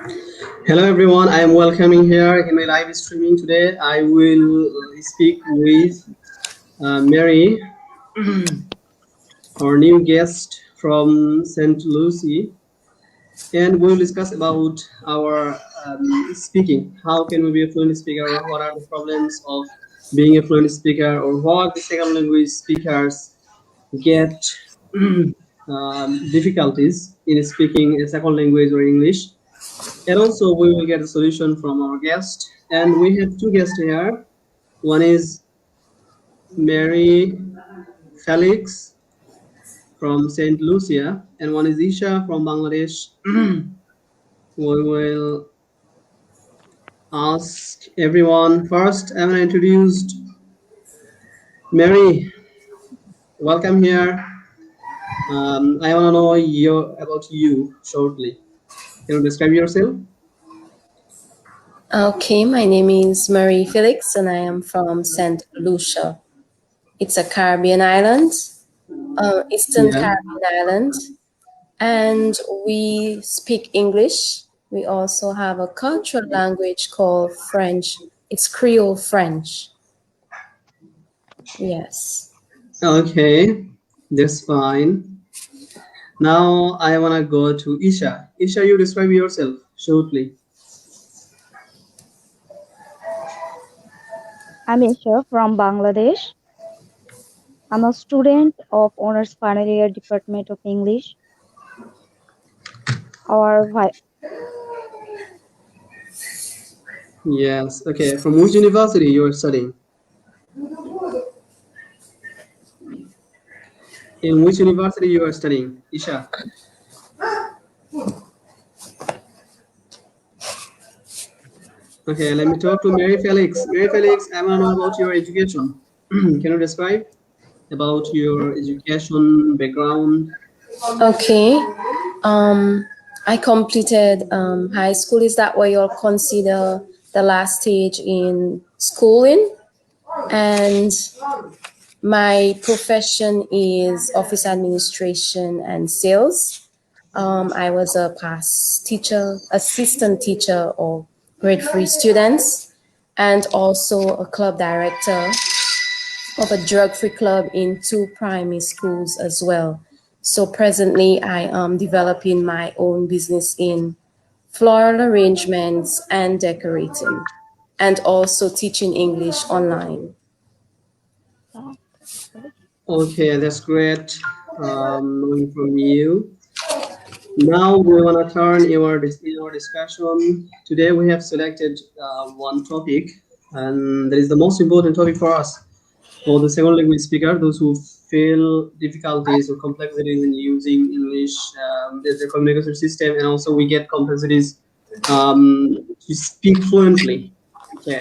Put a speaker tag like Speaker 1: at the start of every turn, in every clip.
Speaker 1: Hello everyone, I am welcoming here in my live streaming today. I will speak with Mary, our new guest from St. Lucie, and we'll discuss about our speaking. How can we be a fluent speaker? What are the problems of being a fluent speaker, or what the second language speakers get difficulties in speaking a second language or English? And also, we will get a solution from our guest. And we have two guests here. One is Mary Felix from St. Lucia, and one is Isha from Bangladesh. We will ask everyone first. I'm going to introduce Mary. Welcome here. I want to know about you shortly. Can you describe yourself?
Speaker 2: Okay, my name is Marie Felix and I am from St. Lucia. It's a Caribbean island, Eastern
Speaker 1: Yeah.
Speaker 2: Caribbean island, and we speak English. We also have a cultural language called French. It's Creole French. Yes.
Speaker 1: Okay, that's fine. Now I want to go to Isha. Isha, you describe yourself shortly.
Speaker 3: I'm Isha from Bangladesh. I'm a student of Honors Final Year Department of English. Or
Speaker 1: Yes. Okay. From which university you are studying? In which university you are studying, Isha? Okay. Let me talk to Mary Felix. Mary Felix, I want to know about your education. Can you describe about your education background?
Speaker 2: Okay. I completed high school. Is that what you'll consider the last stage in schooling? And my profession is office administration and sales. I was a past teacher, assistant teacher of grade 3 students, and also a club director of a drug-free club in 2 primary schools as well. So presently I am developing my own business in floral arrangements and decorating, and also teaching English online.
Speaker 1: Okay, that's great. Knowing from you. Now we want to turn our discussion. Today we have selected one topic, and that is the most important topic for us, for the second language speaker, those who feel difficulties or complexities in using English as a communication system, and also we get complexities to speak fluently. Okay,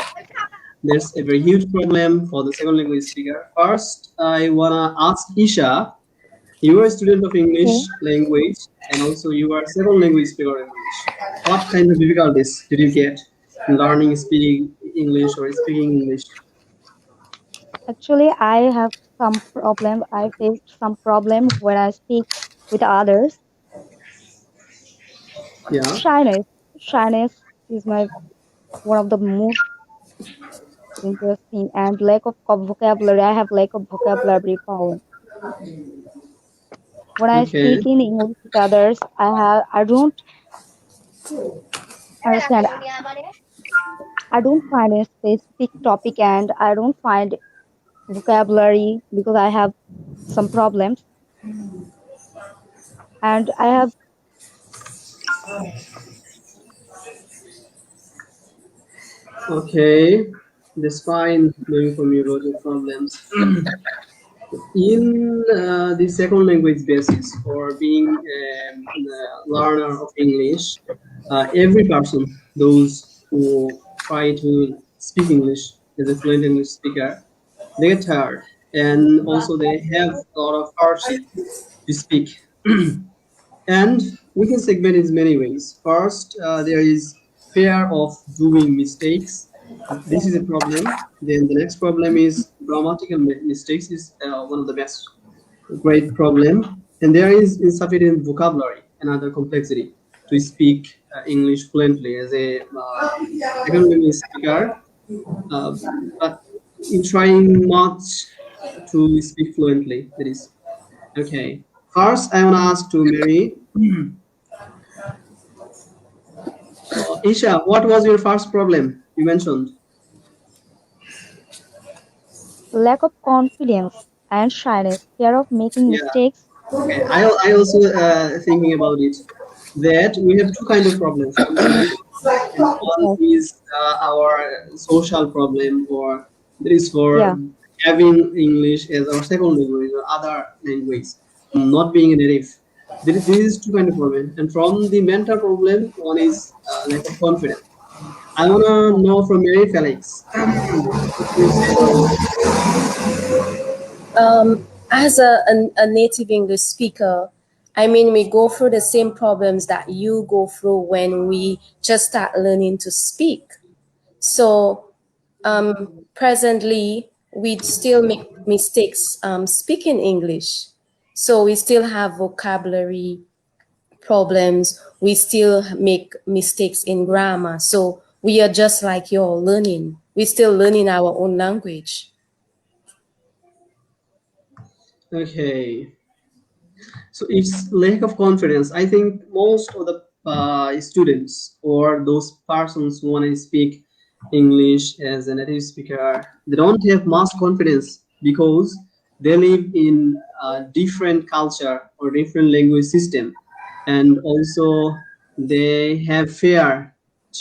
Speaker 1: there's a very huge problem for the second language speaker. First, I wanna ask Isha. You are a student of
Speaker 3: okay.
Speaker 1: English language, and also you are a second language speaker of English. What kind of difficulties did you get in learning speaking English or speaking English?
Speaker 3: Actually, I have some problem. I faced some problem when I speak with others.
Speaker 1: Yeah.
Speaker 3: Shyness. Shyness is my one of the most interesting and lack of vocabulary. I have lack of vocabulary found. When I
Speaker 1: Okay.
Speaker 3: speak in English with others, I don't understand. I don't find a specific topic and I don't find vocabulary because I have some problems and I have
Speaker 1: Okay. That's fine. Knowing from you about your problems. In the second language basis for being a learner of English, every person, those who try to speak English as a fluent English speaker, they get tired, and also they have a lot of hardship to speak. And we can segment in many ways. First, there is fear of doing mistakes. This is a problem. Then the next problem is grammatical mistakes is one of the best great problem. And there is insufficient vocabulary, another complexity to speak English fluently as a second language speaker, uh, but in trying much to speak fluently. That is okay. First, I want to ask to Mary. Isha, what was your first problem you mentioned?
Speaker 3: Lack of confidence and shyness, fear of making
Speaker 1: Yeah.
Speaker 3: mistakes.
Speaker 1: Okay. I also thinking about it that we have two kind of problems. One is mental problem, and one
Speaker 3: Yes.
Speaker 1: is our social problem, or that is for
Speaker 3: Yeah.
Speaker 1: having English as our second language or other language, not being a native. This is two kind of problem, and from the mental problem, one is lack of confidence. I wanna know from Mary Felix. What do you say about it?
Speaker 2: As a native English speaker, I mean, we go through the same problems that you go through when we just start learning to speak. So, presently, we still make mistakes speaking English. So, we still have vocabulary problems. We still make mistakes in grammar. So, we are just like you're learning. We're still learning our own language.
Speaker 1: Okay. So it's lack of confidence. I think most of the students or those persons who want to speak English as a native speaker, they don't have much confidence because they live in a different culture or different language system, and also they have fear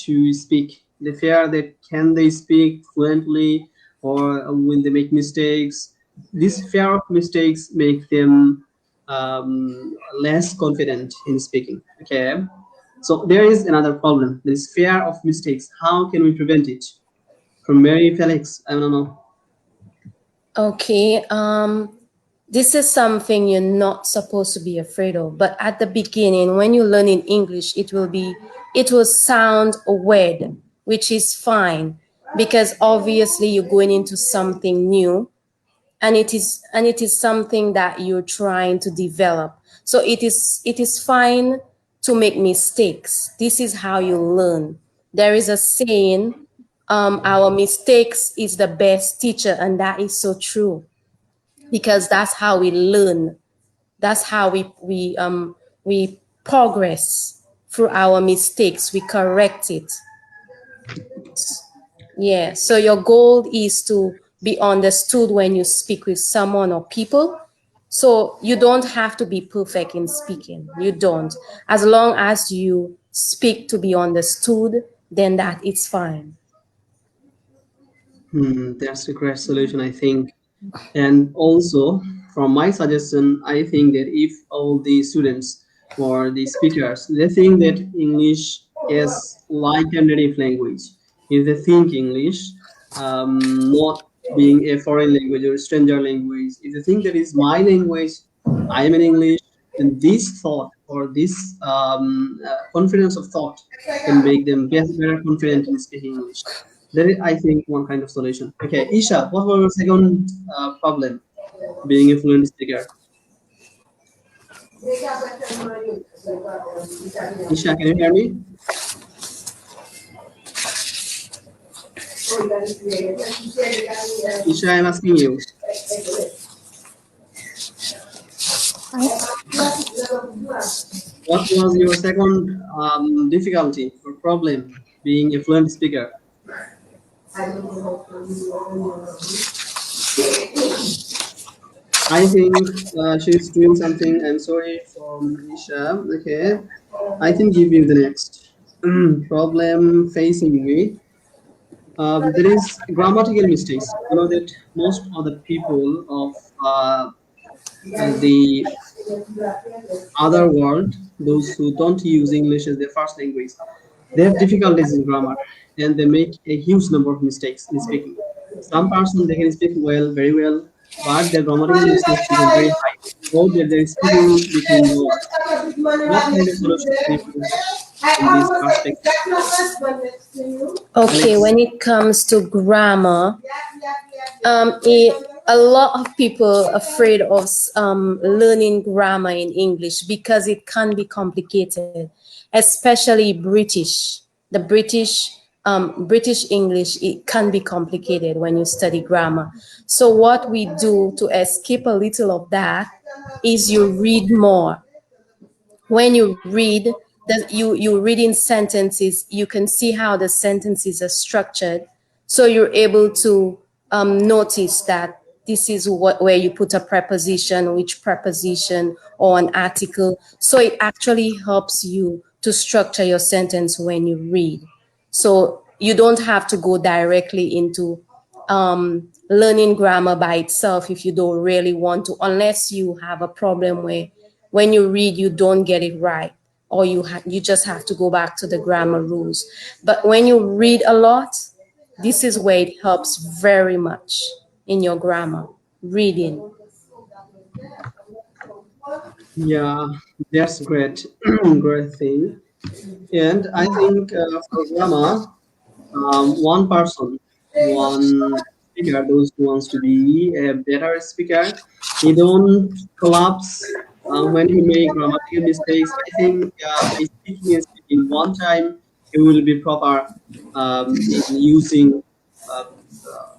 Speaker 1: to speak. They fear that can they speak fluently or will they make mistakes. This fear of mistakes make them less confident in speaking. Okay, so there is another problem. There is fear of mistakes. How can we prevent it? From Mary Felix, I don't know.
Speaker 2: Okay, this is something you're not supposed to be afraid of. But at the beginning, when you learn in English, it will sound weird, which is fine because obviously you're going into something new, and it is something that you're trying to develop. So it is fine to make mistakes. This is how you learn. There is a saying, our mistakes is the best teacher, and that is so true because that's how we learn. That's how we progress through our mistakes. We correct it. Yeah. So your goal is to be understood when you speak with someone or people. So you don't have to be perfect in speaking. You don't. As long as you speak to be understood, then that is fine.
Speaker 1: That's a great solution, I think. And also, from my suggestion, I think that if all the students or the speakers they think that English is like a native language, if they think English, not being a foreign language or a stranger language, if they think that is my language, I am in English, then this thought or this confidence of thought can make them better confident in speaking English. That is, I think, one kind of solution. Okay, Isha, what was your second problem being a fluent speaker? Isha, can you hear me? Isha, I'm asking you.
Speaker 3: I
Speaker 1: What was your second difficulty or problem being a fluent speaker? I think she's doing something. I'm sorry from Isha. Okay, I can give you the next problem facing me. There is grammatical mistakes. You know that most of the people of the other world, those who don't use English as their first language, they have difficulties in grammar and they make a huge number of mistakes in speaking. Some person they can speak well, very well, but their grammatical mistakes become very high. Or that they're speaking between words. What kind of solution can you provide in this perspective?
Speaker 2: Okay,
Speaker 1: Alex,
Speaker 2: when it comes to grammar, a lot of people afraid of learning grammar in English because it can be complicated, especially British. The British English, it can be complicated when you study grammar. So what we do to escape a little of that is you read more. When you read, you read in sentences, you can see how the sentences are structured, so you're able to notice that this is what where you put a preposition, which preposition, or an article. So it actually helps you to structure your sentence when you read. So you don't have to go directly into learning grammar by itself if you don't really want to, unless you have a problem where when you read you don't get it right, or you just have to go back to the grammar rules. But when you read a lot, this is where it helps very much in your grammar reading.
Speaker 1: Yeah, that's great. Great thing. And I think for grammar, one person, one speaker, those who wants to be a better speaker, he don't collapse when he make grammatical mistakes. I think by speaking and speaking one time, he will be proper in using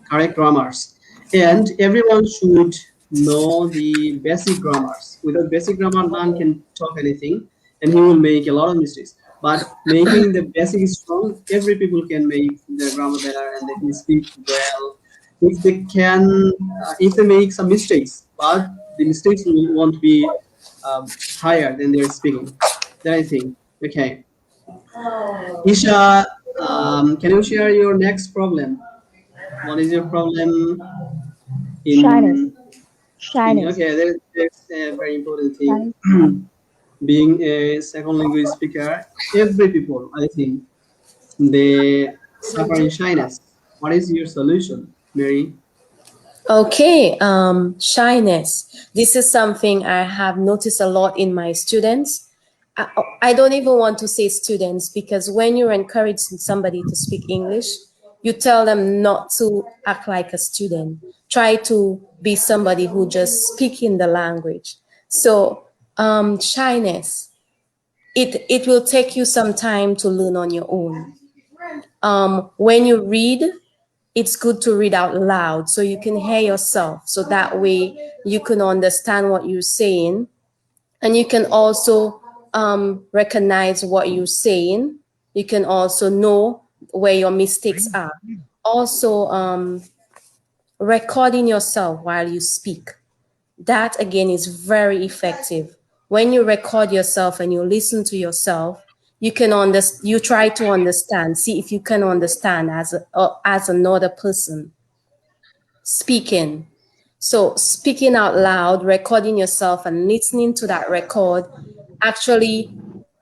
Speaker 1: correct grammars. And everyone should know the basic grammars. Without basic grammar, none can talk anything, and he will make a lot of mistakes. But making the basic strong, every people can make their grammar better and they can speak well. If they can, if they make some mistakes, but the mistakes will, won't be higher than their speaking. That I think. Okay, Isha, can you share your next problem? What is your problem
Speaker 3: Shyness.
Speaker 1: in
Speaker 3: Shyness.
Speaker 1: okay, there's a very important thing.
Speaker 3: Shyness.
Speaker 1: Being a second language speaker, every people, I think, they suffer in shyness. What is your solution, Mary?
Speaker 2: Okay, shyness. This is something I have noticed a lot in my students. I, I don't even want to say students, because when you're encouraging somebody to speak English, you tell them not to act like a student. Try to be somebody who just speak in the language. So, shyness. It will take you some time to learn on your own. When you read, it's good to read out loud so you can hear yourself. So that way you can understand what you're saying, and you can also recognize what you're saying. You can also know where your mistakes are. Also, recording yourself while you speak. That again is very effective. When you record yourself and you listen to yourself, you can you try to understand, see if you can understand as another person speaking. So speaking out loud, recording yourself and listening to that record, actually,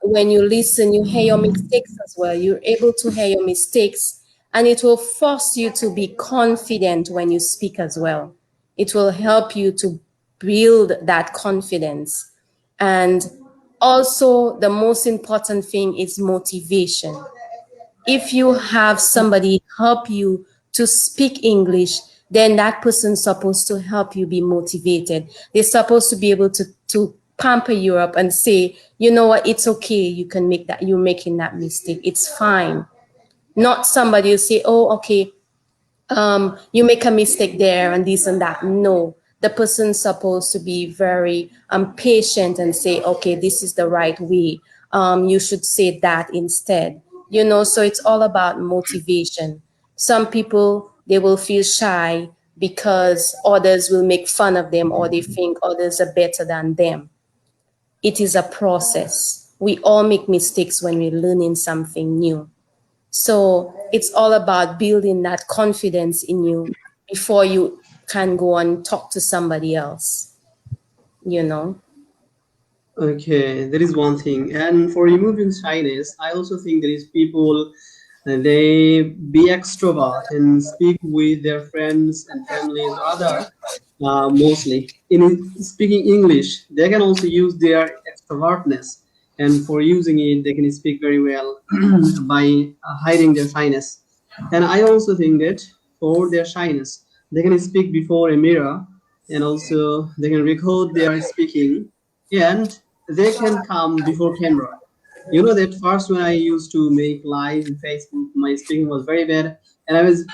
Speaker 2: when you listen, you hear your mistakes as well. You're able to hear your mistakes, and it will force you to be confident when you speak as well. It will help you to build that confidence. And also, the most important thing is motivation. If you have somebody help you to speak English, then that person's supposed to help you be motivated. They're supposed to be able to pamper you up and say, you know what, it's okay, you can make that, you're making that mistake, it's fine. Not somebody who say, oh, okay, you make a mistake there and this and that. No, the person's supposed to be very patient and say, okay, this is the right way. You should say that instead. So it's all about motivation. Some people, they will feel shy because others will make fun of them, or they think others are better than them. It is a process. We all make mistakes when we're learning something new. So it's all about building that confidence in you before you can go and talk to somebody else, you know?
Speaker 1: Okay, that is one thing. And for removing shyness, I also think there is people they be extrovert and speak with their friends and families or other mostly in speaking English. They can also use their extrovertness, and for using it, they can speak very well by hiding their shyness. And I also think that for their shyness, they can speak before a mirror, and also they can record their speaking, and they can come before camera. You know that first when I used to make live in Facebook, my speaking was very bad, and I was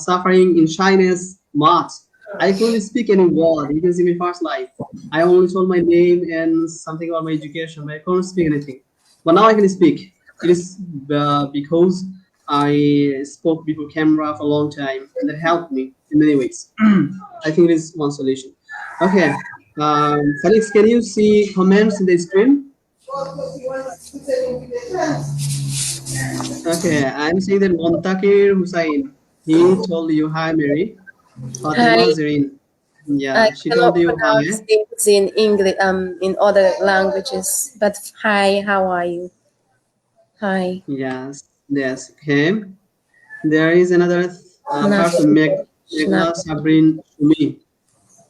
Speaker 1: suffering in shyness much. I couldn't speak any word. You can see my first live. I only told my name and something about my education, but I couldn't speak anything. But now I can speak. It is because I spoke before camera for a long time, and that helped me in many ways. I think it is one solution. Okay, Felix, can you see comments in the screen? Okay, I'm seeing that Montakir Hussain. He told you hi, Mary.
Speaker 2: Hi,
Speaker 1: Fatima Zrin.
Speaker 2: I
Speaker 1: Yeah, she told
Speaker 2: cannot
Speaker 1: you
Speaker 2: pronounce
Speaker 1: hi.
Speaker 2: things in English, in other languages. But hi, how are you? Hi.
Speaker 1: Yes, yes. Okay. There is another person,
Speaker 2: Nothing.
Speaker 1: Megla
Speaker 2: Nothing.
Speaker 1: Sabrin Shumi.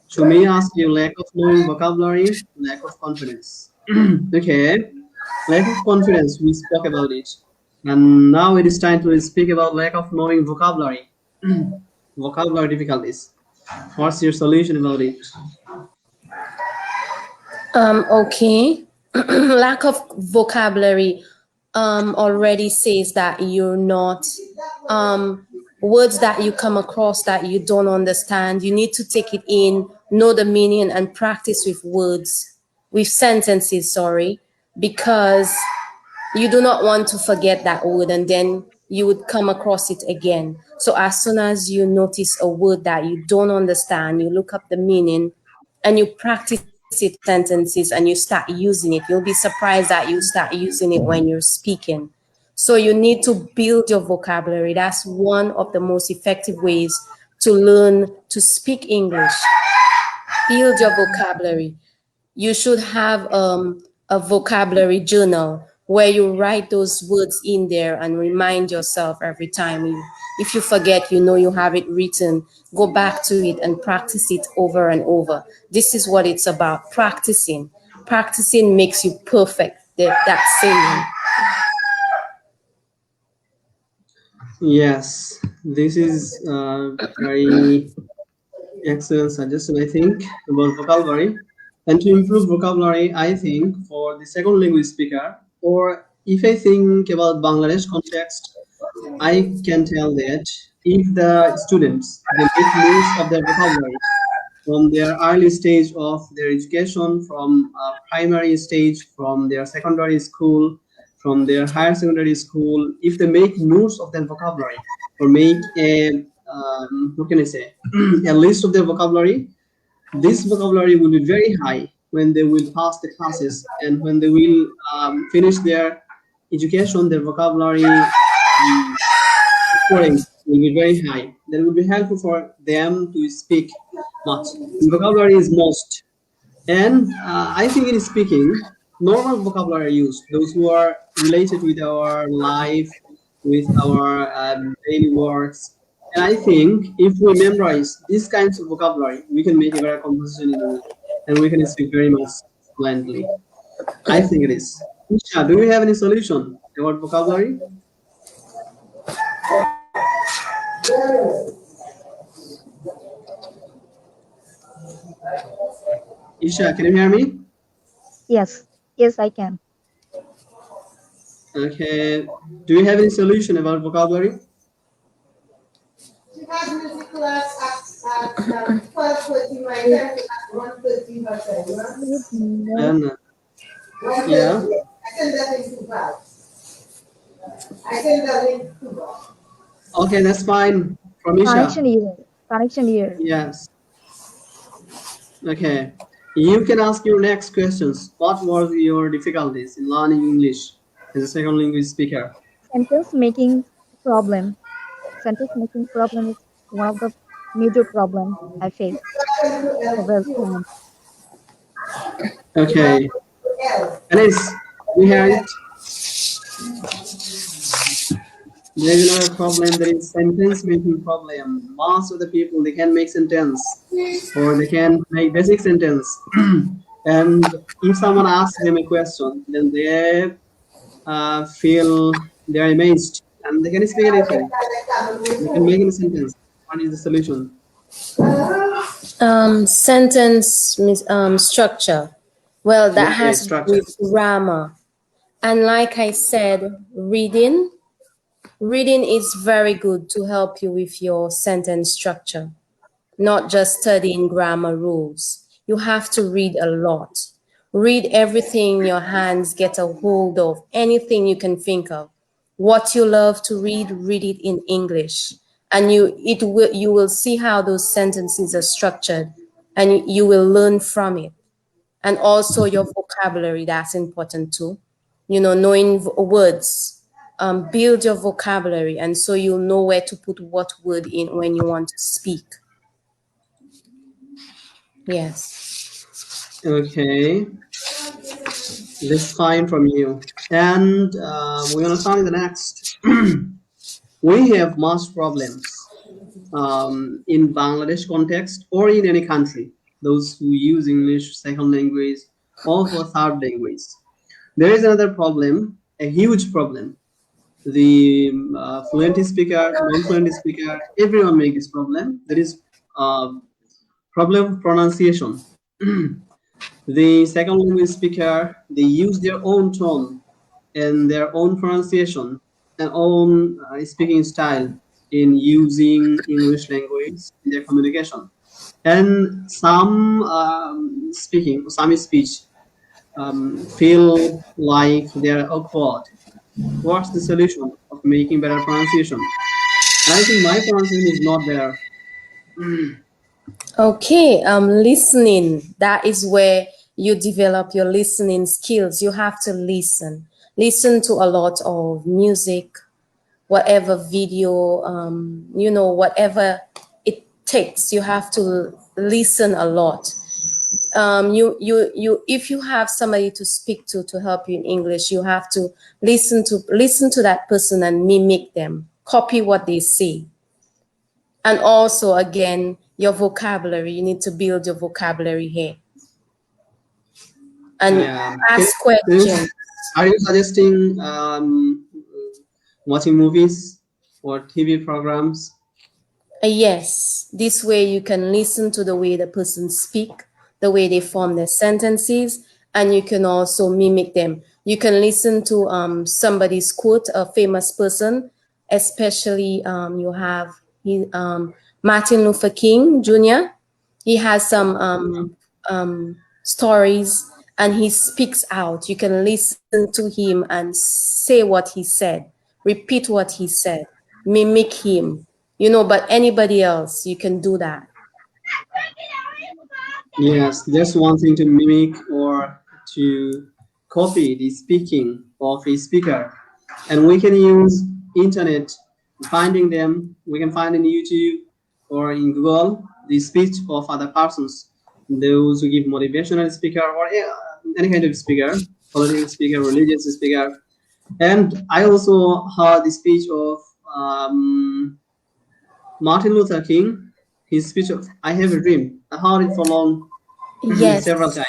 Speaker 1: Shumi asked you lack of knowing vocabulary, lack of confidence. Okay. Lack of confidence, we spoke about it. And now it is time to speak about lack of knowing vocabulary. Vocabulary difficulties. What's your solution about it?
Speaker 2: Okay. Lack of vocabulary already says that you're not words that you come across that you don't understand. You need to take it in, know the meaning, and practice with words, with sentences. Sorry, because you do not want to forget that word and then you would come across it again. So as soon as you notice a word that you don't understand, you look up the meaning and you practice it sentences and you start using it. You'll be surprised that you start using it when you're speaking. So you need to build your vocabulary. That's one of the most effective ways to learn to speak English. Build your vocabulary. You should have a vocabulary journal where you write those words in there and remind yourself every time if you forget, you know you have it written. Go back to it and practice it over and over. This is what it's about, practicing. Practicing makes you perfect. That saying.
Speaker 1: Yes, this is very excellent suggestion, I think, about vocabulary. And to improve vocabulary, I think for the second language speaker, or if I think about Bangladesh context, I can tell that if the students they make use of their vocabulary from their early stage of their education, from primary stage, from their secondary school, from their higher secondary school, if they make notes of their vocabulary or make a what can I say a list of their vocabulary, this vocabulary will be very high when they will pass the classes, and when they will finish their education, their vocabulary scoring will be very high. That will be helpful for them to speak much. Vocabulary is most, and I think in speaking, normal vocabulary are used. Those who are related with our life, with our daily works. And I think if we memorize these kinds of vocabulary, we can make a better conversation in English, and we can speak very much fluently. I think it is. Isha, do you have any solution about vocabulary? Isha, can you hear me?
Speaker 3: Yes, yes, I can.
Speaker 1: Okay. Do you have any solution about vocabulary?
Speaker 3: With no
Speaker 1: And yeah. Okay, that's fine. From
Speaker 3: connection
Speaker 1: Isha.
Speaker 3: here. Connection here.
Speaker 1: Yes. Okay. You can ask your next questions. What were your difficulties in learning English as a second language speaker?
Speaker 3: Sentence making problem. Sentence making problem is one of the major problem I face several times.
Speaker 1: Okay. Alice, we hear it. There is another problem. There is sentence making problem. Most of the people they can make sentence or they can make basic sentence. And if someone asks them a question, then they feel they are amazed and they can speak anything. They can make any sentence. What is the solution?
Speaker 2: Sentence structure. Well, that
Speaker 1: Okay,
Speaker 2: has to do
Speaker 1: structure.
Speaker 2: with grammar. And like I said, reading is very good to help you with your sentence structure, not just studying grammar rules. You have to read a lot. Read everything your hands get a hold of, anything you can think of. What you love to read, read it in English. And you will see how those sentences are structured and you will learn from it. And also your vocabulary, that's important too. Knowing words, build your vocabulary, and so you'll know where to put what word in when you want to speak. Yes.
Speaker 1: Okay, that's fine from you. And we're gonna start with the next. We have much problems in Bangladesh context or in any country. Those who use English second language or for third language. There is another problem, a huge problem. The fluent speaker, non-fluent speaker, everyone make this problem. There is uh, problem of pronunciation. The second language speaker, they use their own tone and their own pronunciation and own speaking style in using English language in their communication. And some speech feel like they're awkward. What's the solution of making better pronunciation? And I think my pronunciation is not better.
Speaker 2: Okay, listening. That is where you develop your listening skills. You have to listen. Listen to a lot of music, whatever video, whatever it takes. You have to listen a lot. If you have somebody to speak to help you in English, you have to listen to that person and mimic them, copy what they say. And also, again, your vocabulary. You need to build your vocabulary here and
Speaker 1: Yeah.
Speaker 2: ask
Speaker 1: Can you,
Speaker 2: questions.
Speaker 1: are you suggesting watching movies or TV programs?
Speaker 2: Yes, this way you can listen to the way the person speak, the way they form their sentences, and you can also mimic them. You can listen to somebody's quote, a famous person, especially you have Martin Luther King Jr. He has some stories and he speaks out. You can listen to him and say what he said, repeat what he said, mimic him, but anybody else, you can do that.
Speaker 1: Yes, just wanting to mimic or to copy the speaking of a speaker. And we can use internet finding them. We can find in YouTube or in Google the speech of other persons. Those who give motivational speaker or any kind of speaker, political speaker, religious speaker. And I also heard the speech of Martin Luther King, his speech of "I Have a Dream." I heard it for long,
Speaker 2: Yes,
Speaker 1: several times.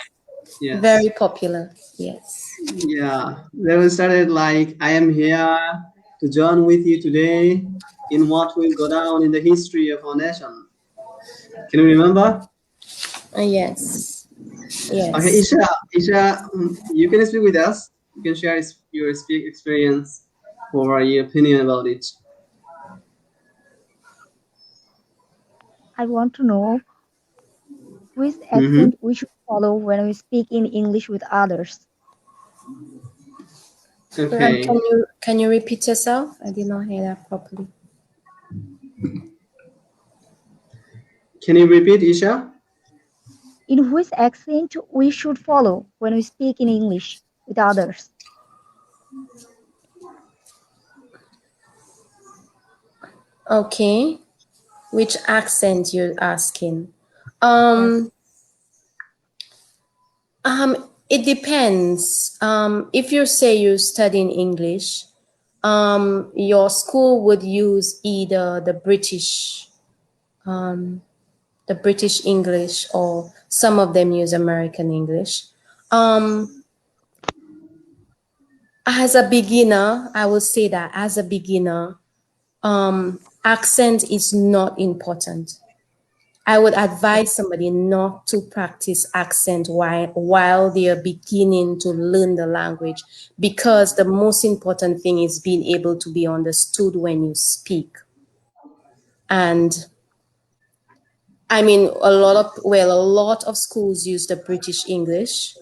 Speaker 2: very
Speaker 1: Yes,
Speaker 2: popular. Yes.
Speaker 1: yeah. They will started like, "I am here to join with you today in what will go down in the history of our nation." Can you remember?
Speaker 2: Yes.
Speaker 1: Okay,
Speaker 2: Yes.
Speaker 1: Isha, you can speak with us. You can share your speak experience or your opinion about it.
Speaker 3: I want to know which
Speaker 1: Mm-hmm.
Speaker 3: accent we should follow when we speak in English with others.
Speaker 1: Okay.
Speaker 2: Can you repeat yourself? I did not hear that properly.
Speaker 1: Can you repeat, Isha?
Speaker 3: In which accent we should follow when we speak in English with others.
Speaker 2: Okay. Which accent you're asking?
Speaker 3: Yes.
Speaker 2: Um, it depends. If you say you're studying English, your school would use either the British English, or some of them use American English. Um, as a beginner, I will say that as a beginner, accent is not important. I would advise somebody not to practice accent while they are beginning to learn the language, because the most important thing is being able to be understood when you speak. And I mean, a lot of schools use the British English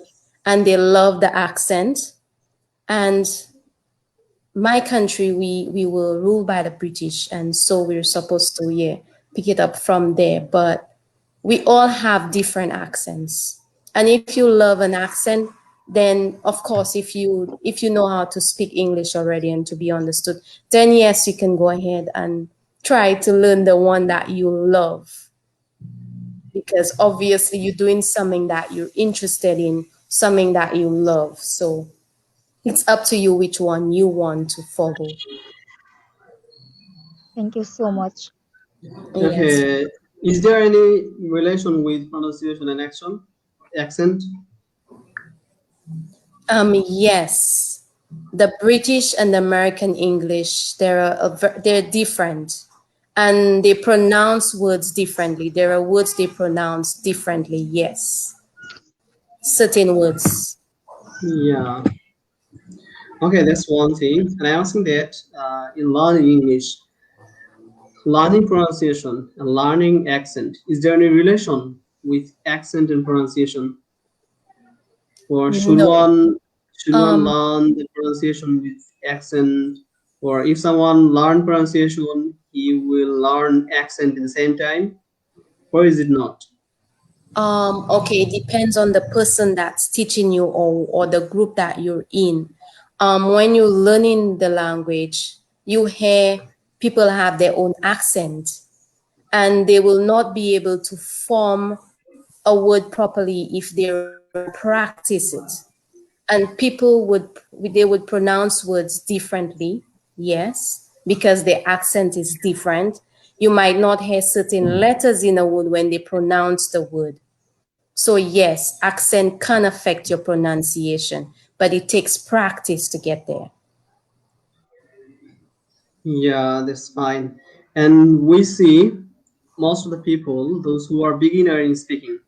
Speaker 2: and they love the accent. And my country, we were ruled by the British, and so we're supposed to, yeah, pick it up from there. But we all have different accents. And if you love an accent, then of course, if you know how to speak English already and to be understood, then yes, you can go ahead and try to learn the one that you love, because obviously you're doing something that you're interested in, something that you love. So it's up to you which one you want to follow.
Speaker 3: Thank you so much.
Speaker 2: Yes.
Speaker 1: Okay. Is there any relation with pronunciation and accent?
Speaker 2: Yes. The British and the American English, they're different, and they pronounce words differently. There are words they pronounce differently. Yes, certain words.
Speaker 1: Yeah. Okay, that's one thing. And I also think that in learning English, learning pronunciation and learning accent, is there any relation with accent and pronunciation? Or
Speaker 2: No.
Speaker 1: should one
Speaker 2: Um.
Speaker 1: learn the pronunciation with accent? Or if someone learn pronunciation, he will learn accent at the same time? Or is it not?
Speaker 2: Okay, it depends on the person that's teaching you, or the group that you're in. When you're learning the language, you hear people have their own accent, and they will not be able to form a word properly if they don't practice it. And people would pronounce words differently, yes, because their accent is different. You might not hear certain letters in a word when they pronounce the word. So yes, accent can affect your pronunciation, but it takes practice to get there.
Speaker 1: Yeah, that's fine. And we see most of the people, those who are beginner in speaking,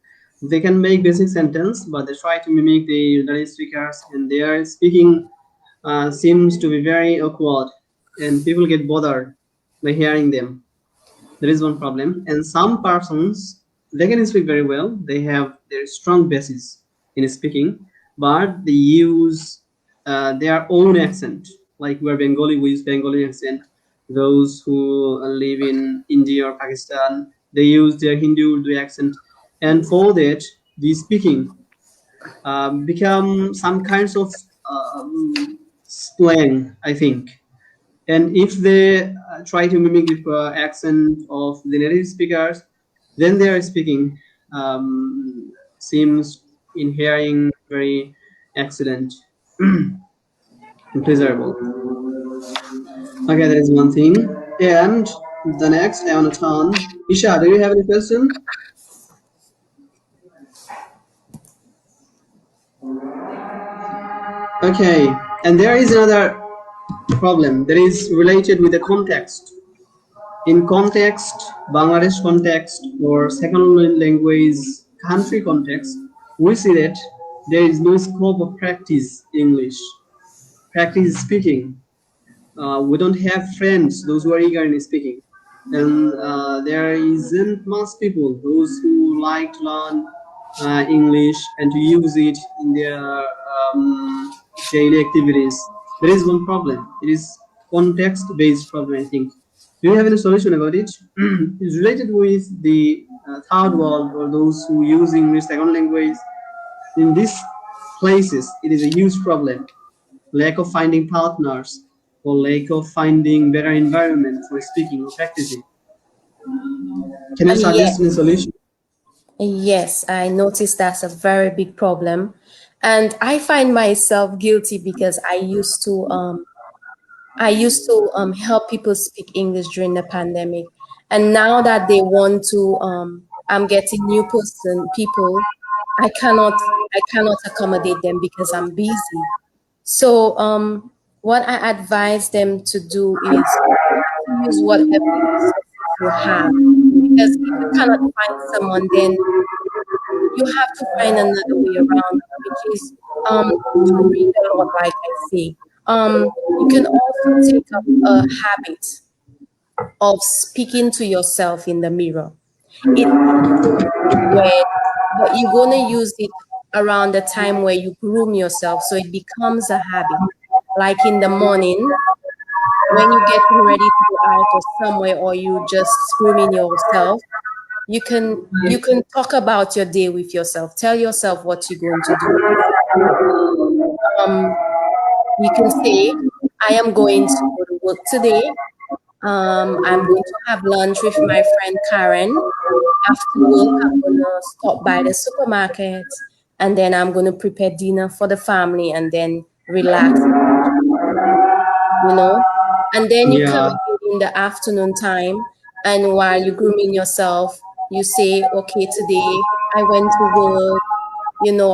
Speaker 1: they can make basic sentence, but they try to mimic the native speakers, and their speaking seems to be very awkward, and people get bothered by hearing them. There is one problem. And some persons, they can speak very well. They have their strong basis in speaking, but they use their own accent. Like we're Bengali, we use Bengali accent. Those who live in India or Pakistan, they use their Hindu Urdu accent. And for that, the speaking become some kinds of slang, I think. And if they try to mimic the accent of the native speakers, then their speaking seems in hearing very excellent and pleasurable. Okay, that is one thing. And the next, I want to turn. Isha, do you have any question? Okay, and there is another problem that is related with the context. In context, Bangladesh context, or second language country context, we see that there is no scope of practice English, practice speaking. We don't have friends, those who are eager in speaking. And there isn't much people, those who like to learn English and to use it in their daily activities. There is one problem. It is context-based problem, I think. Do you have any solution about it? It's related with the third world, or those who use English second language. In these places, it is a huge problem. Lack of finding partners, or lack of finding better environment for speaking or practicing. Can you
Speaker 2: Yeah.
Speaker 1: suggest any solution?
Speaker 2: Yes, I noticed that's a very big problem. And I find myself guilty because I used to help people speak English during the pandemic. And now that they want to I'm getting new people, I cannot I cannot accommodate them because I'm busy. So what I advise them to do is use whatever resources you have. Because if you cannot find someone, then you have to find another way around, which is to read a lot, like I say. You can also take up a habit of speaking to yourself in the mirror. It might look weird, but you're gonna use it around the time where you groom yourself, so it becomes a habit. Like in the morning, when you're getting ready to go out or somewhere, or you just grooming yourself, you can talk about your day with yourself. Tell yourself what you're going to do. Um, you can say, "I am going to go to work today. I'm going to have lunch with my friend Karen. After work, I'm gonna stop by the supermarket, and then I'm gonna prepare dinner for the family, and then relax and watch a movie." You know? And then you come
Speaker 1: Yeah.
Speaker 2: in the afternoon time, and while you're grooming yourself, you say, "Okay, today I went to work,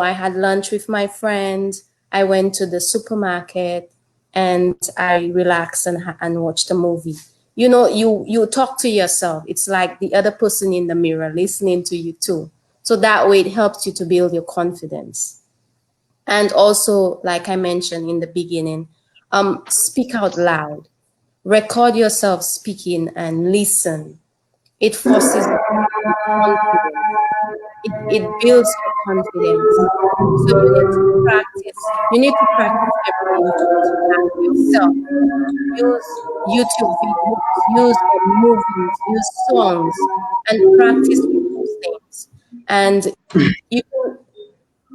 Speaker 2: I had lunch with my friend, I went to the supermarket, and I relaxed and watched a movie." You talk to yourself. It's like the other person in the mirror listening to you too. So that way it helps you to build your confidence. And also, like I mentioned in the beginning, speak out loud. Record yourself speaking and listen. It forces you to be confident. It builds your confidence. So you need to practice. You need to practice every day with what you have yourself. Use YouTube videos, use movies, use songs, and practice with those things. And you can,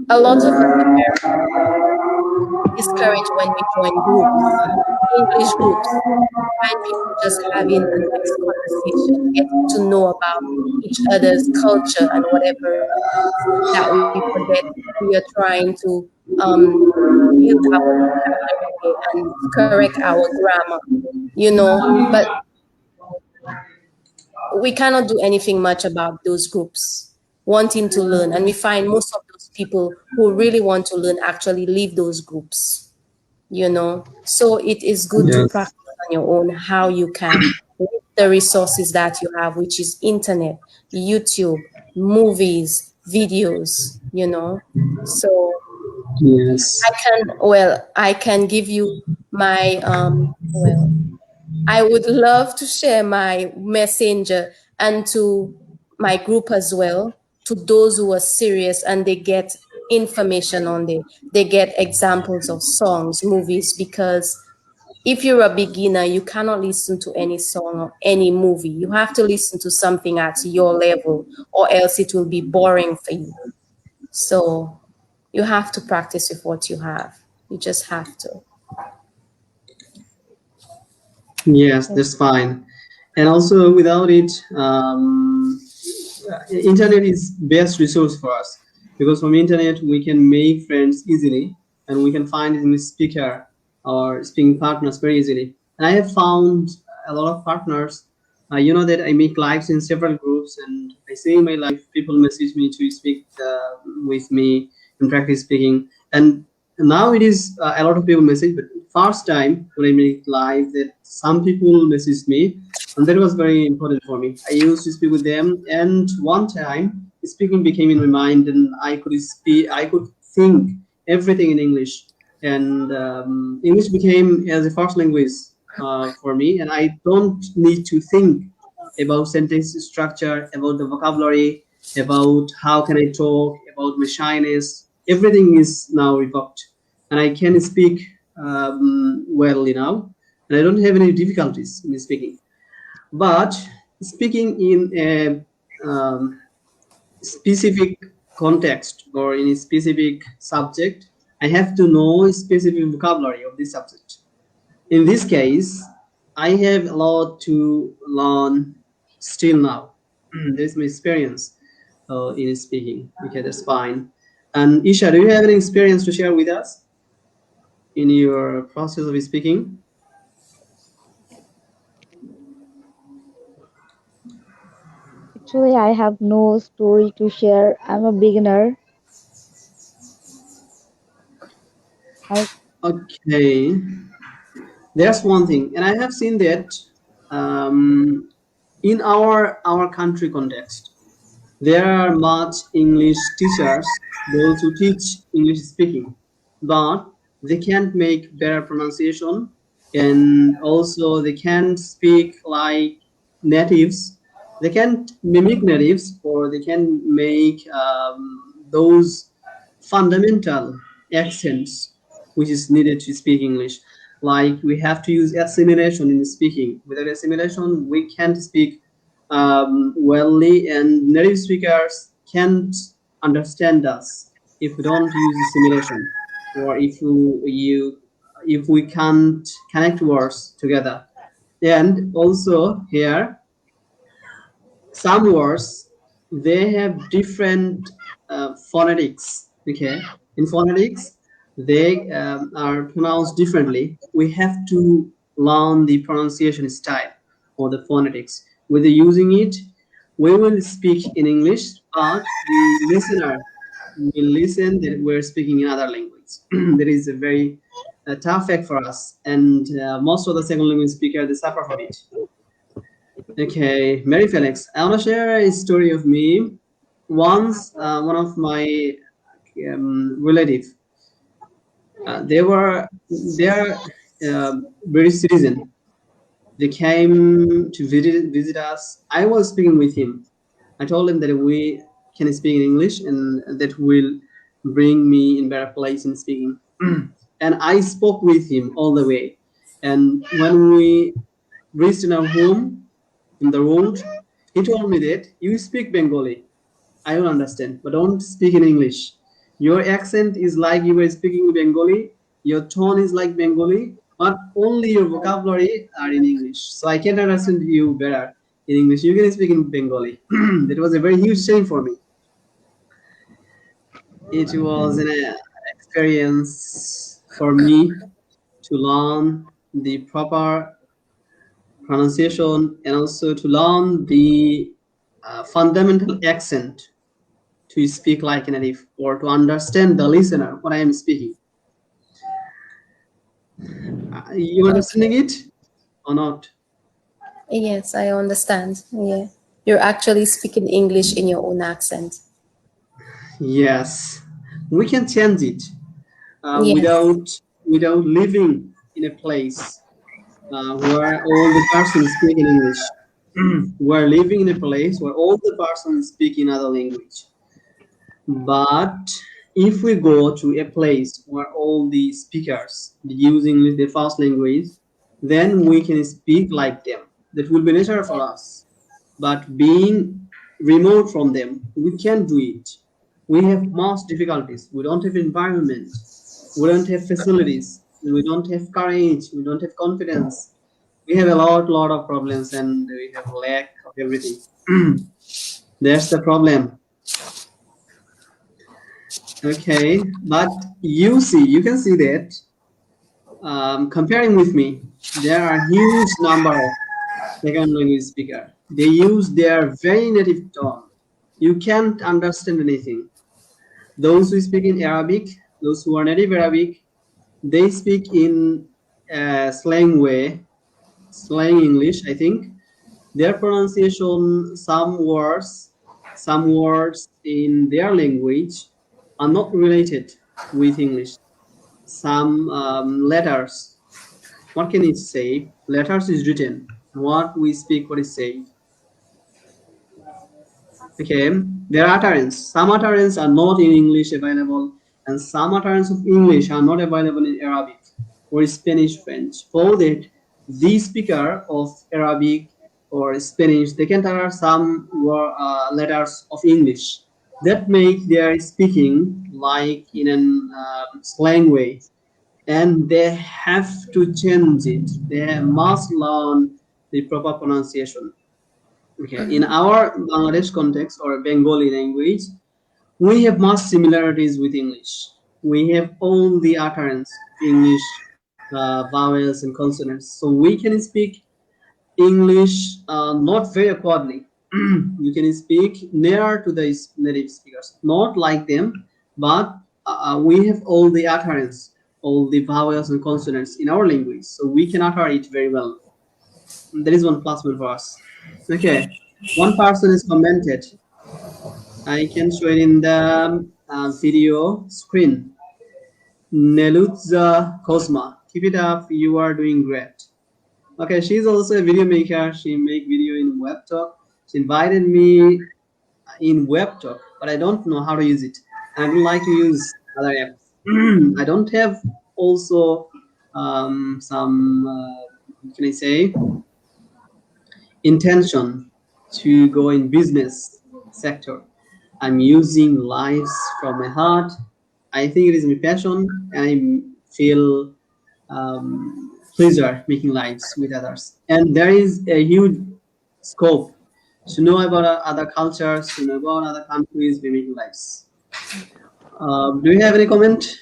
Speaker 2: a lot of us are very discouraged when we join groups, English groups. We find people just having a nice conversation, getting to know about each other's culture and whatever it is, that we forget we are trying to um, build our vocabulary and correct our grammar. But we cannot do anything much about those groups wanting to learn. And we find most of those people who really want to learn actually leave those groups. So it is good to
Speaker 1: Yes.
Speaker 2: practice on your own how you can with the resources that you have, which is internet, YouTube, movies, videos. So
Speaker 1: Yes.
Speaker 2: I can give you my I would love to share my messenger and to my group as well, to those who are serious and they get information on there. They get examples of songs, movies, because if you're a beginner, you cannot listen to any song or any movie. You have to listen to something at your level, or else it will be boring for you. So you have to practice with what you have. You just have to.
Speaker 1: Yes,
Speaker 3: Yes.
Speaker 1: that's fine. And also, without it, internet is best resource for us, because from internet we can make friends easily, and we can find English speaker or speaking partners very easily. And I have found a lot of partners. That I make lives in several groups, and I say in my life people message me to speak with me and practice speaking. And now it is a lot of people message, but first time when I make live, that some people message me, and that was very important for me. I used to speak with them, and one time speaking became in my mind, and I could speak, I could think everything in English, and English became as a first language for me, and I don't need to think about sentence structure, about the vocabulary, about how can I talk, about my shyness. Everything is now revoked, and I can speak well now, and I don't have any difficulties in speaking. But speaking in a specific context or in a specific subject, I have to know specific vocabulary of this subject. In this case, I have a lot to learn still now. There's my experience in speaking. Okay, that's fine. And Isha, do you have any experience to share with us in your process of speaking?
Speaker 3: Actually, I have no story to share. I'm a beginner. I
Speaker 1: Okay, there's one thing, and I have seen that. um, in our country context, there are much English teachers, those who teach English speaking, but they can't make better pronunciation, and also they can't speak like natives. They can't mimic natives, or they can make those fundamental accents which is needed to speak English. Like we have to use assimilation in speaking. Without assimilation, we can't speak wellly, and native speakers can't understand us if we don't use assimilation, or if we can't connect words together. And also here, some words, they have different phonetics. Okay, in phonetics, they are pronounced differently. We have to learn the pronunciation style or the phonetics. With using it, we will speak in English, but the listener will listen that we're speaking in other language. That is a very tough act for us, and most of the second language speakers, they suffer from it. Okay, Mary Felix. I want to share a story of me. Once, one of my relative, they are British citizen. They came to visit us. I was speaking with him. I told him that we can speak in English, and that will bring me in better place in speaking. And I spoke with him all the way. And when we reached in our home, in the road, he told me that you speak Bengali. I will understand, but don't speak in English. Your accent is like you were speaking Bengali. Your tone is like Bengali, but only your vocabulary are in English. So I can understand you better in English. You can speak in Bengali. That was a very huge shame for me. It was an experience for me to learn the proper pronunciation, and also to learn the fundamental accent to speak like a native, or to understand the listener what I am speaking. You understanding
Speaker 2: Okay.
Speaker 1: it or not?
Speaker 2: Yes, I understand. Yeah. You're actually speaking English in your own accent.
Speaker 1: Yes, we can change it
Speaker 2: Yes.
Speaker 1: without living in a place where all the persons speak in English. We're living in a place where all the persons speak in other language. But if we go to a place where all the speakers use English their first language, then we can speak like them. That will be natural for us. But being remote from them, we can't do it. We have much difficulties. We don't have environment. We don't have facilities. We don't have courage. We don't have confidence. We have a lot of problems, and we have lack of everything. That's the problem. Okay, but you can see that comparing with me, there are huge number of second language speaker. They use their very native tone. You can't understand anything. Those who speak in Arabic, those who are native Arabic, they speak in slang way, slang English, I think. Their pronunciation, some words in their language are not related with English. Some letters, what can it say? Letters is written. What we speak, what is said. Okay, their utterance. Some utterance are not in English available, and some utterance of English are not available in Arabic or Spanish, French. For that, the speaker of Arabic or Spanish, they can utter some letters of English that make their speaking like in an slang way, and they have to change it. They must learn the proper pronunciation. Okay, in our Bangladesh context or Bengali language, we have much similarities with English. We have all the utterance of English vowels and consonants, so we can speak English not very awkwardly. You can speak near to the native speakers, not like them, but we have all the utterance, all the vowels and consonants in our language, so we can utter it very well. There is one plus one for us. Okay, one person is commented. I can show it in the video screen. Nelutza Cosma. Keep it up. You are doing great. Okay, she's also a video maker. She make video in WebTalk. She invited me in WebTalk, but I don't know how to use it. I would like to use other apps. I don't have also some what can I say intention to go in business sector. I'm using lives from my heart. I think it is my passion, and I feel pleasure making lives with others. And there is a huge scope to know about other cultures, to know about other countries by making lives. Do you have any comment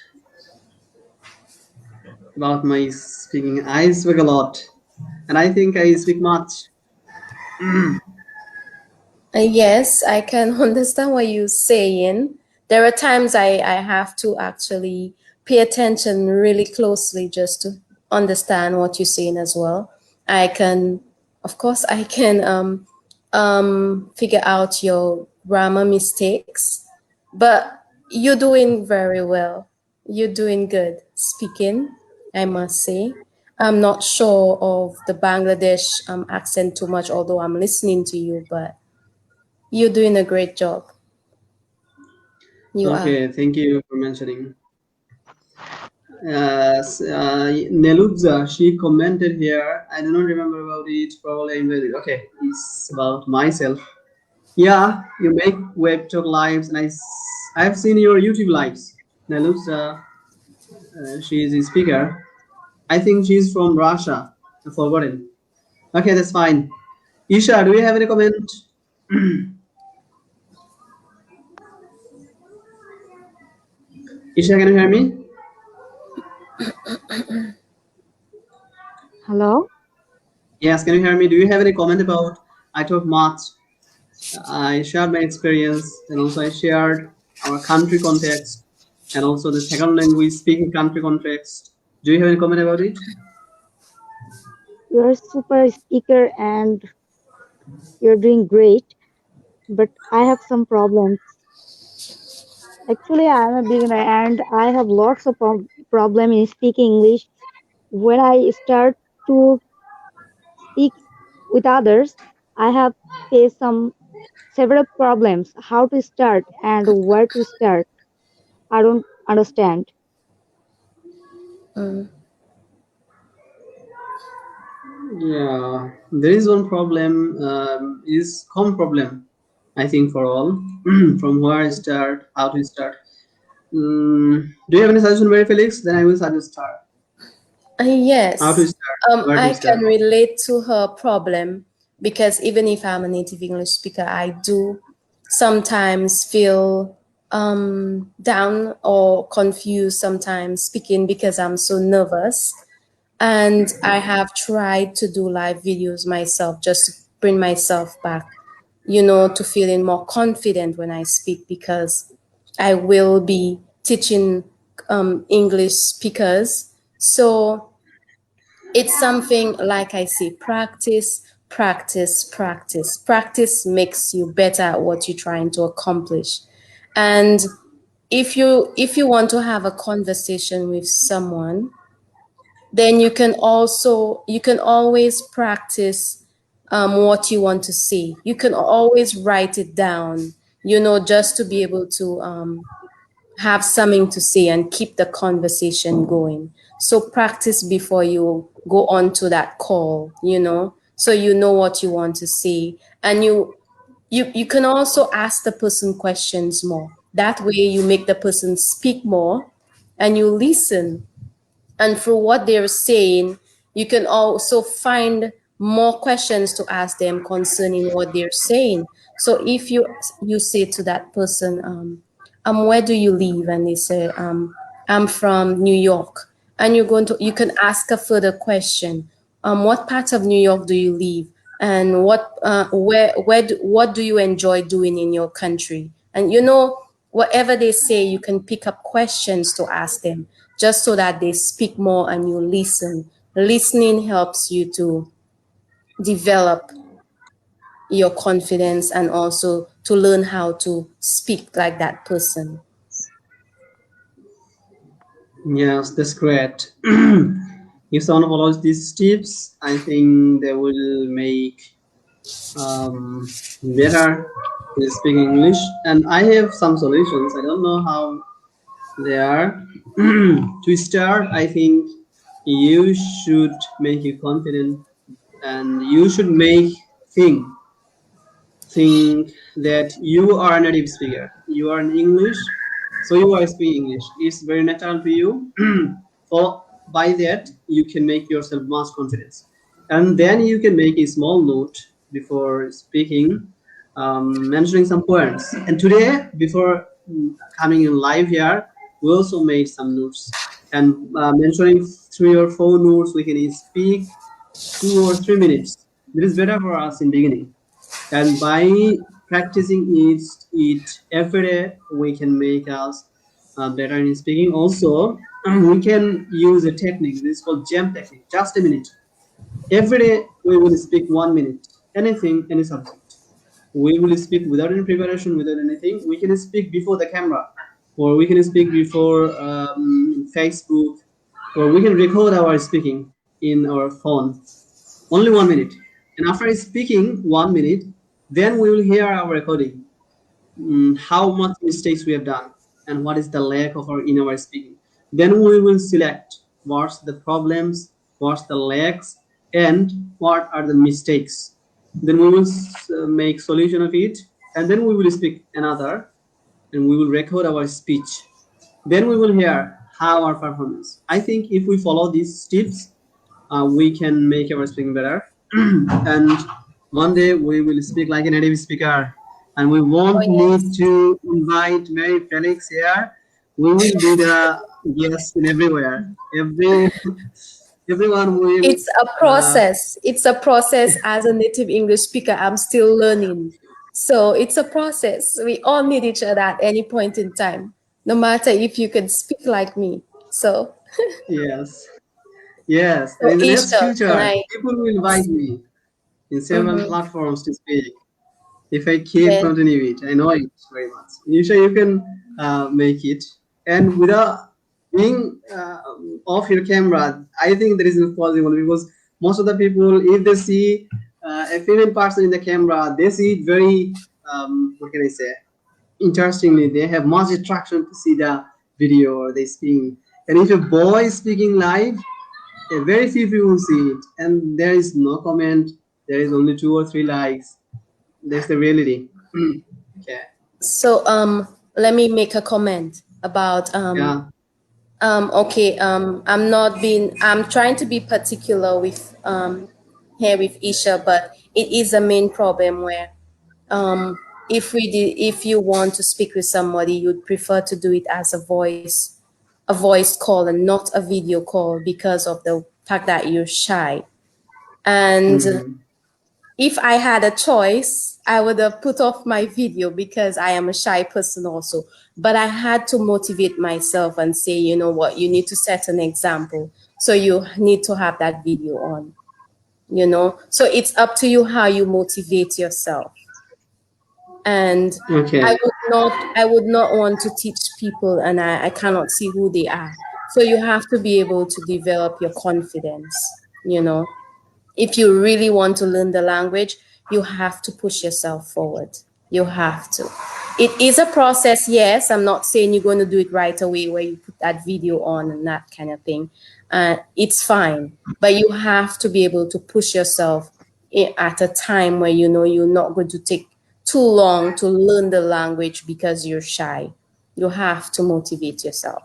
Speaker 1: about my speaking? I speak a lot, and I think I speak much.
Speaker 2: Yes, I can understand what you're saying. There are times I have to actually pay attention really closely just to understand what you're saying as well. I can, of course, I can figure out your grammar mistakes, but you're doing very well. You're doing good speaking, I must say. I'm not sure of the Bangladesh accent too much, although I'm listening to you, but you're doing a great job. You are.
Speaker 1: Okay, thank you for mentioning. Nelubza, she commented here. I do not remember about it. Probably I made it. Okay, it's about myself. Yeah, you make web talk lives, and I've seen your YouTube lives. Nelubza, she is a speaker. I think she's from Russia. I've forgotten. Okay, that's fine. Isha, do you have any comment? Isha, can you hear me?
Speaker 3: Hello?
Speaker 1: Yes, can you hear me? Do you have any comment about I talk much? I shared my experience, and also I shared our country context, and also the second language speaking country context. Do you have any comment about it?
Speaker 3: You're a super speaker and you're doing great, but I have some problems. Actually, I'm a beginner and I have lots of problem in speaking English. When I start to speak with others, I have faced some several problems. How to start and where to start. I don't understand.
Speaker 2: Mm.
Speaker 1: Yeah, there is one problem. Is common problem, I think, for all. From where I start, how to start. Do you have any suggestion, Mary Felix? Then I will suggest start. How to
Speaker 2: Yes,
Speaker 1: start, where to
Speaker 2: I can
Speaker 1: start.
Speaker 2: relate to her problem because even if I'm a native English speaker, I do sometimes feel down or confused sometimes speaking because I'm so nervous. And I have tried to do live videos myself just to bring myself back, to feeling more confident when I speak because I will be teaching English speakers. So it's something like I say, practice, practice, practice. Practice makes you better at what you're trying to accomplish. And if you want to have a conversation with someone, then you can always practice what you want to say. You can always write it down, just to be able to have something to say and keep the conversation going. So practice before you go on to that call, so you know what you want to say. And you can also ask the person questions more. That way you make the person speak more and you listen, and through what they're saying you can also find more questions to ask them concerning what they're saying. So if you say to that person, where do you live, and they say, I'm from New York, and you can ask a further question, what part of New York do you live, and what do you enjoy doing in your country, and whatever they say, you can pick up questions to ask them, just so that they speak more and you listen. Listening helps you to develop your confidence and also to learn how to speak like that person.
Speaker 1: Yes, that's great. If someone follows these tips, I think they will make better in speaking English. And I have some solutions. I don't know how they are. To start, I think you should make you confident, and you should make think think that you are a native speaker. You are in English, so you are speaking English. It's very natural to you. For by that, you can make yourself much confidence, and then you can make a small note before speaking, mentioning some points. And today, before coming in live here, we also made some notes and mentioning 3 or 4 notes. We can speak 2 or 3 minutes. This is better for us in beginning, and by practicing it every day, we can make us better in speaking. Also, we can use a technique. This is called jam technique. Just a minute. Every day we will speak 1 minute. Anything, any subject. We will speak without any preparation, without anything. We can speak before the camera, or we can speak before Facebook, or we can record our speaking in our phone. Only 1 minute. And after speaking 1 minute, then we will hear our recording, how much mistakes we have done, and what is the lack of our in our speaking. Then we will select what's the problems, what's the lacks, and what are the mistakes. Then we will make solution of it, and then we will speak another, and we will record our speech. Then we will hear how our performance. I think if we follow these tips, we can make our speaking better. And one day we will speak like a native speaker, and we
Speaker 2: Oh
Speaker 1: won't need
Speaker 2: yes.
Speaker 1: to invite Mary Felix here. We will be the guest in everywhere. Everyone will.
Speaker 2: It's a process. It's a process. As a native English speaker, I'm still learning. So it's a process. We all need each other at any point in time, no matter if you can speak like me. So,
Speaker 1: Yes, yes. And
Speaker 2: so
Speaker 1: in the next
Speaker 2: Isha, can
Speaker 1: future,
Speaker 2: I?
Speaker 1: people will invite me in several
Speaker 2: Mm-hmm.
Speaker 1: platforms to speak. If I keep
Speaker 2: Then,
Speaker 1: continue it, I know it very much. Nisha, you can make it, and without being off your camera, I think that is not possible, because most of the people, if they see a female person in the camera, they see it very what can I say? Interestingly, they have much attraction to see the video or they speaking. And if a boy is speaking live, very few people see it, and there is no comment. There is only 2 or 3 likes. That's the reality. Okay.
Speaker 2: so let me make a comment about
Speaker 1: Yeah.
Speaker 2: okay, I'm trying to be particular with here with Isha, but it is a main problem where um if you want to speak with somebody, you'd prefer to do it as a voice call and not a video call because of the fact that you're shy. And
Speaker 1: Hmm.
Speaker 2: if I had a choice, I would have put off my video because I am a shy person also. But I had to motivate myself and say, you know what, you need to set an example. So you need to have that video on, you know? So it's up to you how you motivate yourself. And
Speaker 1: Okay.
Speaker 2: I would not want to teach people and I cannot see who they are. So you have to be able to develop your confidence, you know? If you really want to learn the language, you have to push yourself forward. You have to. It is a process, yes. I'm not saying you're going to do it right away where you put that video on and that kind of thing. It's fine. But you have to be able to push yourself at a time where you know you're not going to take too long to learn the language because you're shy. You have to motivate yourself.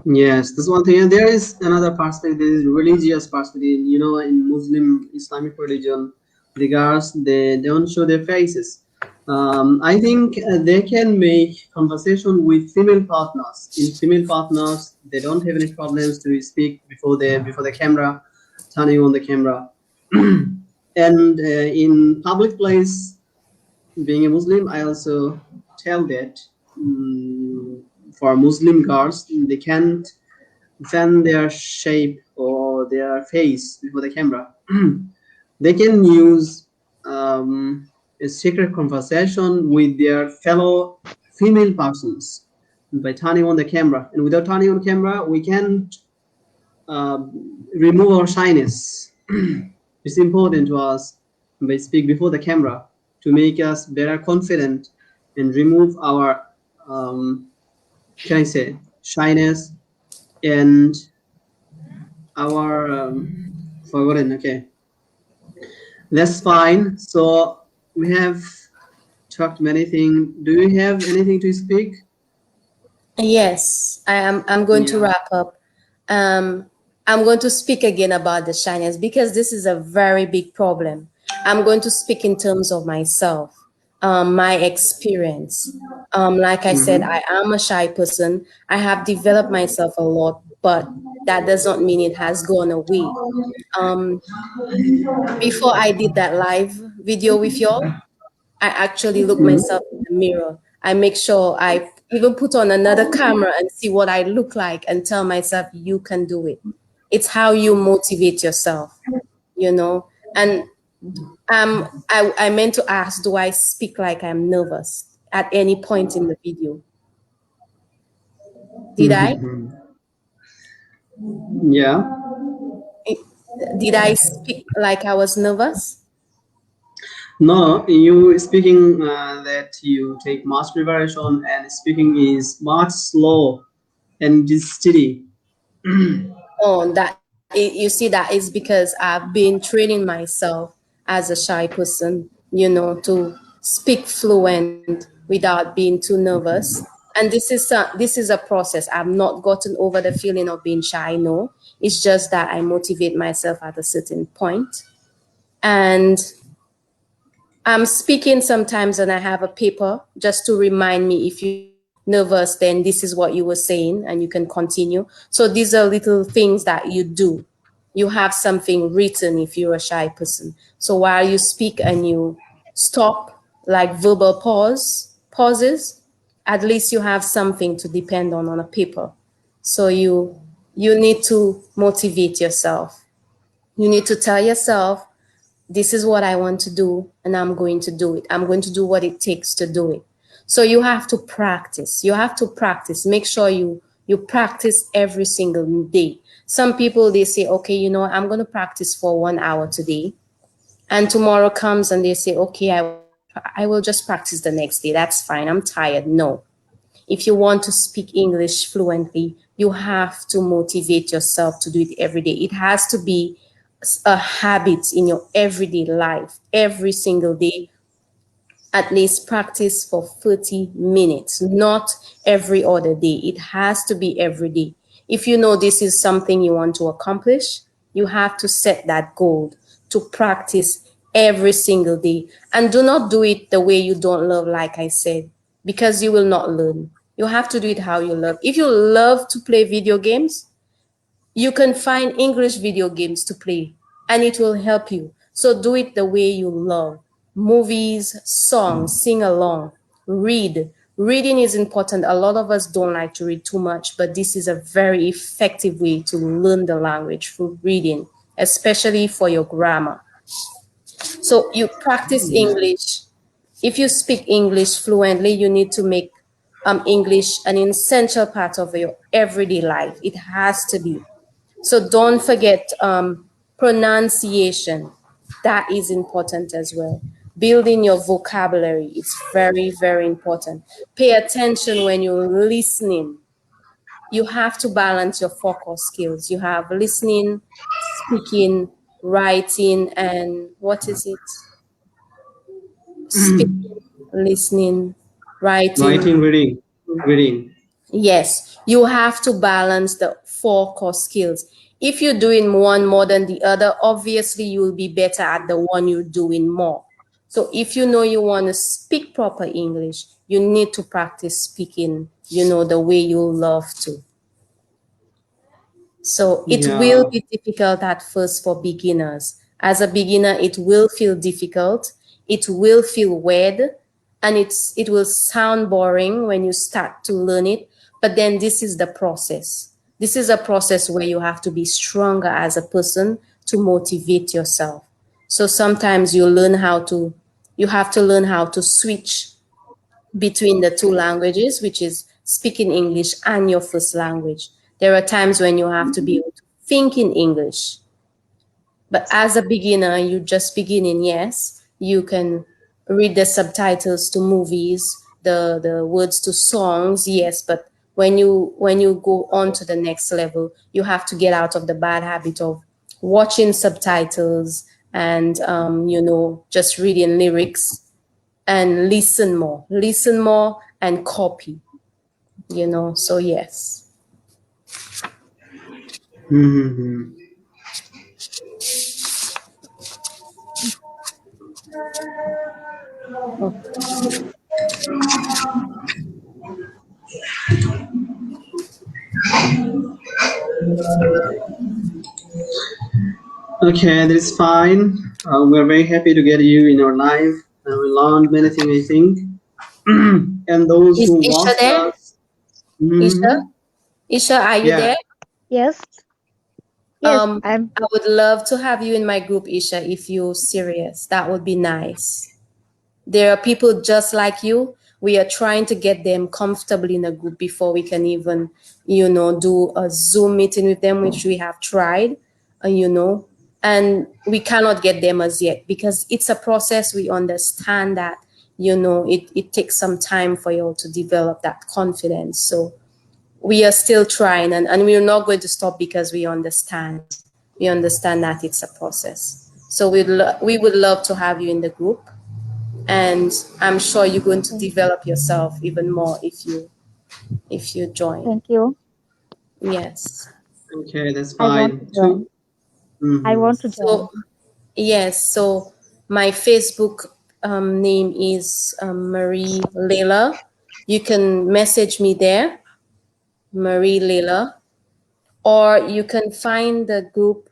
Speaker 1: Yes, that's one thing. And there is another perspective, there is religious perspective. In Muslim Islamic religion, regards they don't show their faces. I think they can make conversation with female partners. In female partners, they don't have any problems to speak before the camera, turning on the camera. And in public place, being a Muslim, I also tell that for Muslim girls, they can't bend their shape or their face before the camera, they can use a secret conversation with their fellow female persons by turning on the camera. And without turning on camera, we can't remove our shyness. It's important to us by speak before the camera to make us better confident and remove our can I say shyness and our forgotten. Okay, that's fine. So we have talked many things. Do you have anything to speak?
Speaker 2: Yes, I'm going to
Speaker 1: Yeah.
Speaker 2: wrap up. Um, I'm going to speak again about the shyness because this is a very big problem. I'm going to speak in terms of myself, my experience. Like I said,
Speaker 1: Mm-hmm.
Speaker 2: I am a shy person. I have developed myself a lot, but that does not mean it has gone away. Um, Before I did that live video with y'all, I actually look myself in the mirror. I make sure I even put on another camera and see what I look like and tell myself, you can do it. It's how you motivate yourself, you know? And I meant to ask, do I speak like I'm nervous at any point in the video? Did I?
Speaker 1: Mm-hmm. Yeah.
Speaker 2: Did I speak like I was nervous?
Speaker 1: No, you speaking that you take much preparation and speaking is much slow and is steady.
Speaker 2: Oh, you see, that is because I've been training myself as a shy person, to speak fluent without being too nervous. And this is a process. I've not gotten over the feeling of being shy. No, it's just that I motivate myself at a certain point, and I'm speaking sometimes and I have a paper just to remind me if you are nervous, then this is what you were saying and you can continue. So these are little things that you do. You have something written if you're a shy person. So while you speak and you stop, like verbal pauses, at least you have something to depend on a paper. So you need to motivate yourself. You need to tell yourself, this is what I want to do, and I'm going to do it. I'm going to do what it takes to do it. So you have to practice. You have to practice. Make sure you practice every single day. Some people they say, okay, I'm going to practice for 1 hour today, and tomorrow comes and they say, okay, I will just practice the next day. That's fine. I'm tired. No, if you want to speak English fluently, you have to motivate yourself to do it every day. It has to be a habit in your everyday life, every single day. At least practice for 30 minutes, not every other day. It has to be every day. If you know this is something you want to accomplish, you have to set that goal to practice every single day. And do not do it the way you don't love, like I said, because you will not learn. You have to do it how you love. If you love to play video games, you can find English video games to play and it will help you. So do it the way you love. Movies, songs, sing along, read. Reading is important. A lot of us don't like to read too much, but this is a very effective way to learn the language through reading, especially for your grammar. So you practice English. If you speak English fluently, you need to make English an essential part of your everyday life. It has to be. So don't forget pronunciation. That is important as well. Building your vocabulary is very, very important. Pay attention when you're listening. You have to balance your focus skills. You have listening, speaking, writing, and what is it? Speaking, listening, writing.
Speaker 1: Writing, reading.
Speaker 2: Yes, you have to balance the four core skills. If you're doing one more than the other, obviously you will be better at the one you're doing more. So if you know you want to speak proper English, you need to practice speaking, the way you love to. So it will
Speaker 1: Yeah,
Speaker 2: be difficult at first for beginners. As a beginner, it will feel difficult. It will feel weird, and it will sound boring when you start to learn it. But then this is the process. This is a process where you have to be stronger as a person to motivate yourself. So sometimes you have to learn how to switch between the two languages, which is speaking English and your first language. There are times when you have to be able to think in English. But as a beginner, you just beginning, yes, you can read the subtitles to movies, the words to songs, yes, but when you go on to the next level, you have to get out of the bad habit of watching subtitles and just reading lyrics and listen more and copy, so yes.
Speaker 1: Mm-hmm. Okay, that is fine. We're very happy to get you in our life, and we learned many things, I think. And those
Speaker 2: Is
Speaker 1: who
Speaker 2: Isha
Speaker 1: watched
Speaker 2: there?
Speaker 1: us, mhm,
Speaker 2: Isha, are you
Speaker 1: yeah.
Speaker 2: there?
Speaker 3: Yes, yes,
Speaker 2: Um,
Speaker 3: I'm.
Speaker 2: I would love to have you in my group, Isha, if you're serious. That would be nice. There are people just like you. We are trying to get them comfortable in a group before we can even, do a Zoom meeting with them, which we have tried, and we cannot get them as yet because it's a process. We understand that, it takes some time for you to develop that confidence. So we are still trying, and we're not going to stop because we understand that it's a process. So we would love to have you in the group, and I'm sure you're going to
Speaker 3: Okay.
Speaker 2: develop yourself even more if you join.
Speaker 3: Thank you.
Speaker 2: Yes.
Speaker 1: Okay, that's
Speaker 3: I want to
Speaker 1: fine.
Speaker 3: join.
Speaker 1: Two.
Speaker 3: I
Speaker 1: Mm-hmm.
Speaker 3: want to join.
Speaker 2: So yes, so my Facebook name is Marie Leila. You can message me there, Marie Leila, or you can find the group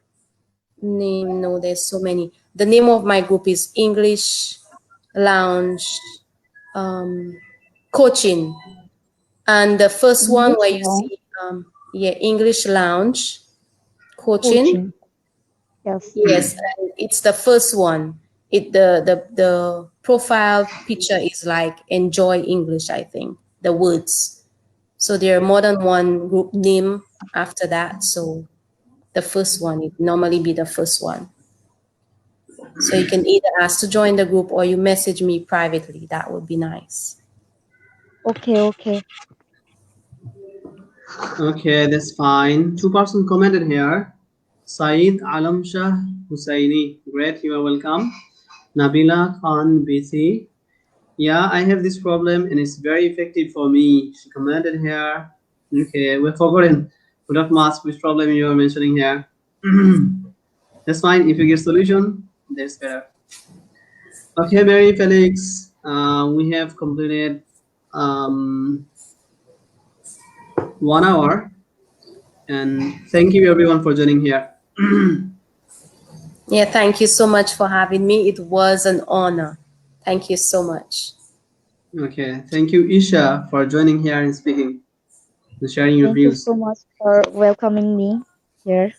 Speaker 2: name. No, there's so many. The name of my group is English Lounge um, Coaching, and the first one
Speaker 3: English
Speaker 2: where you
Speaker 3: long
Speaker 2: see English Lounge Coaching.
Speaker 3: coaching. Yes.
Speaker 2: Yes, and it's the first one. The profile picture is like enjoy English, I think, the words. So there are more than one group name after that. So the first one, it normally be the first one. So you can either ask to join the group or you message me privately. That would be nice.
Speaker 3: Okay, okay.
Speaker 1: Okay, that's fine. Two-person commented here. Saeed Alam Shah Hussaini. Great, you are welcome. Nabila Khan BC. Yeah, I have this problem and it's very effective for me. She commented here. Okay, we've forgotten. We don't mask which problem you are mentioning here. That's fine. If you get solution, that's better. Okay, Mary Felix. We have completed 1 hour, and thank you everyone for joining here.
Speaker 2: Yeah, thank you so much for having me. It was an honor. Thank you so much.
Speaker 1: Okay, thank you Isha for joining here and speaking and sharing your
Speaker 3: Thank you
Speaker 1: views.
Speaker 3: so much for welcoming me here.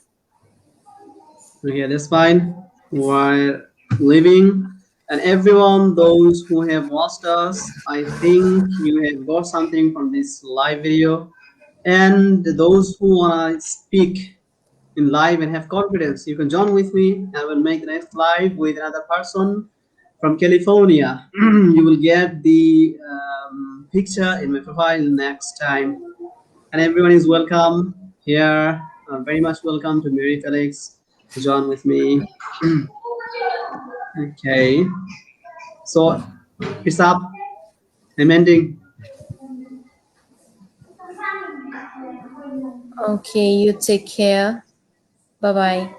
Speaker 1: Okay, that's fine. While leaving, and everyone, those who have watched us, I think you have got something from this live video. And those who wanna speak in live and have confidence, you can join with me. I will make the next live with another person from California. You will get the picture in my profile next time. And everyone is welcome here. Very much welcome to Mary Felix to join with me. Okay, so it's up. I'm ending.
Speaker 2: Okay, you take care. Bye bye.